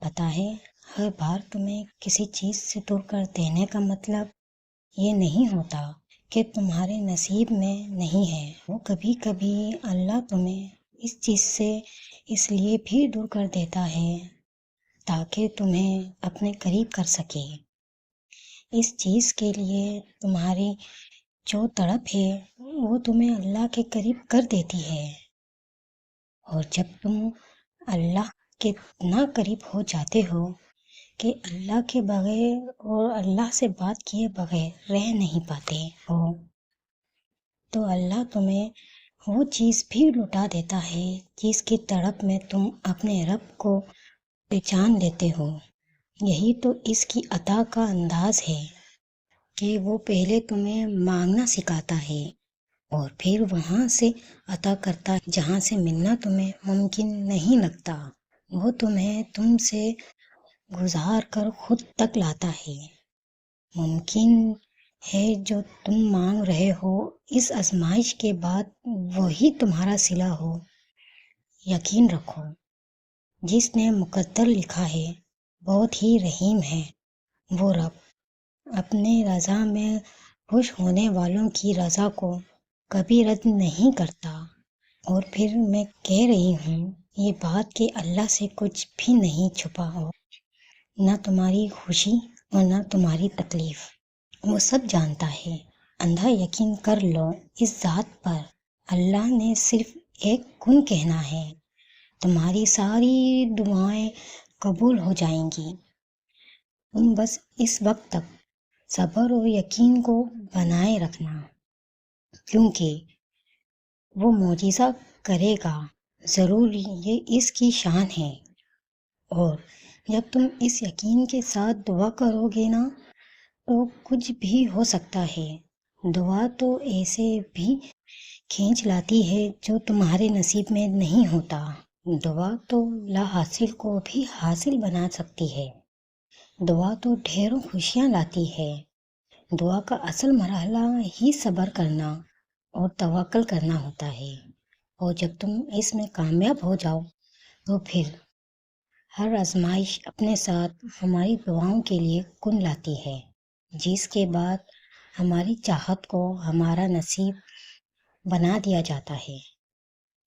پتہ ہے، ہر بار تمہیں کسی چیز سے دور کر دینے کا مطلب یہ نہیں ہوتا کہ تمہارے نصیب میں نہیں ہے۔ وہ کبھی کبھی اللہ تمہیں اس چیز سے اس لیے بھی دور کر دیتا ہے تاکہ تمہیں اپنے قریب کر سکے۔ اس چیز کے لیے تمہاری جو تڑپ ہے وہ تمہیں اللہ کے قریب کر دیتی ہے، اور جب تم اللہ کے اتنا قریب ہو جاتے ہو کہ اللہ کے بغیر اور اللہ سے بات کیے بغیر رہ نہیں پاتے ہو، تو اللہ تمہیں وہ چیز بھی لٹا دیتا ہے جس کی تڑپ میں تم اپنے رب کو پہچان لیتے ہو۔ یہی تو اس کی عطا کا انداز ہے کہ وہ پہلے تمہیں مانگنا سکھاتا ہے اور پھر وہاں سے عطا کرتا ہے جہاں سے ملنا تمہیں ممکن نہیں لگتا۔ وہ تمہیں تم سے گزار کر خود تک لاتا ہے۔ ممکن ہے جو تم مانگ رہے ہو اس آزمائش کے بعد وہی تمہارا صلہ ہو۔ یقین رکھو، جس نے مقدر لکھا ہے بہت ہی رحیم ہے۔ وہ رب اپنے رضا میں خوش ہونے والوں کی رضا کو کبھی رد نہیں کرتا۔ اور پھر میں کہہ رہی ہوں یہ بات کہ اللہ سے کچھ بھی نہیں چھپا ہو، نہ تمہاری خوشی اور نہ تمہاری تکلیف، وہ سب جانتا ہے۔ اندھا یقین کر لو اس ذات پر، اللہ نے صرف ایک کن کہنا ہے، تمہاری ساری دعائیں قبول ہو جائیں گی۔ تم بس اس وقت تک صبر اور یقین کو بنائے رکھنا، کیونکہ وہ معجزہ کرے گا ضرور، یہ اس کی شان ہے۔ اور جب تم اس یقین کے ساتھ دعا کرو گے نا تو کچھ بھی ہو سکتا ہے۔ دعا تو ایسے بھی کھینچ لاتی ہے جو تمہارے نصیب میں نہیں ہوتا۔ دعا تو لا حاصل کو بھی حاصل بنا سکتی ہے۔ دعا تو ڈھیروں خوشیاں لاتی ہے۔ دعا کا اصل مرحلہ ہی صبر کرنا اور توکل کرنا ہوتا ہے، اور جب تم اس میں کامیاب ہو جاؤ تو پھر ہر آزمائش اپنے ساتھ ہماری دعاؤں کے لیے کن لاتی ہے، جس کے بعد ہماری چاہت کو ہمارا نصیب بنا دیا جاتا ہے۔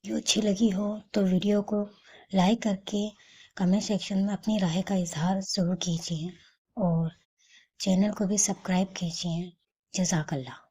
ویڈیو اچھی لگی ہو تو ویڈیو کو لائک کر کے کمنٹ سیکشن میں اپنی رائے کا اظہار ضرور کیجیے، اور چینل کو بھی سبسکرائب کیجیے۔ جزاک اللہ۔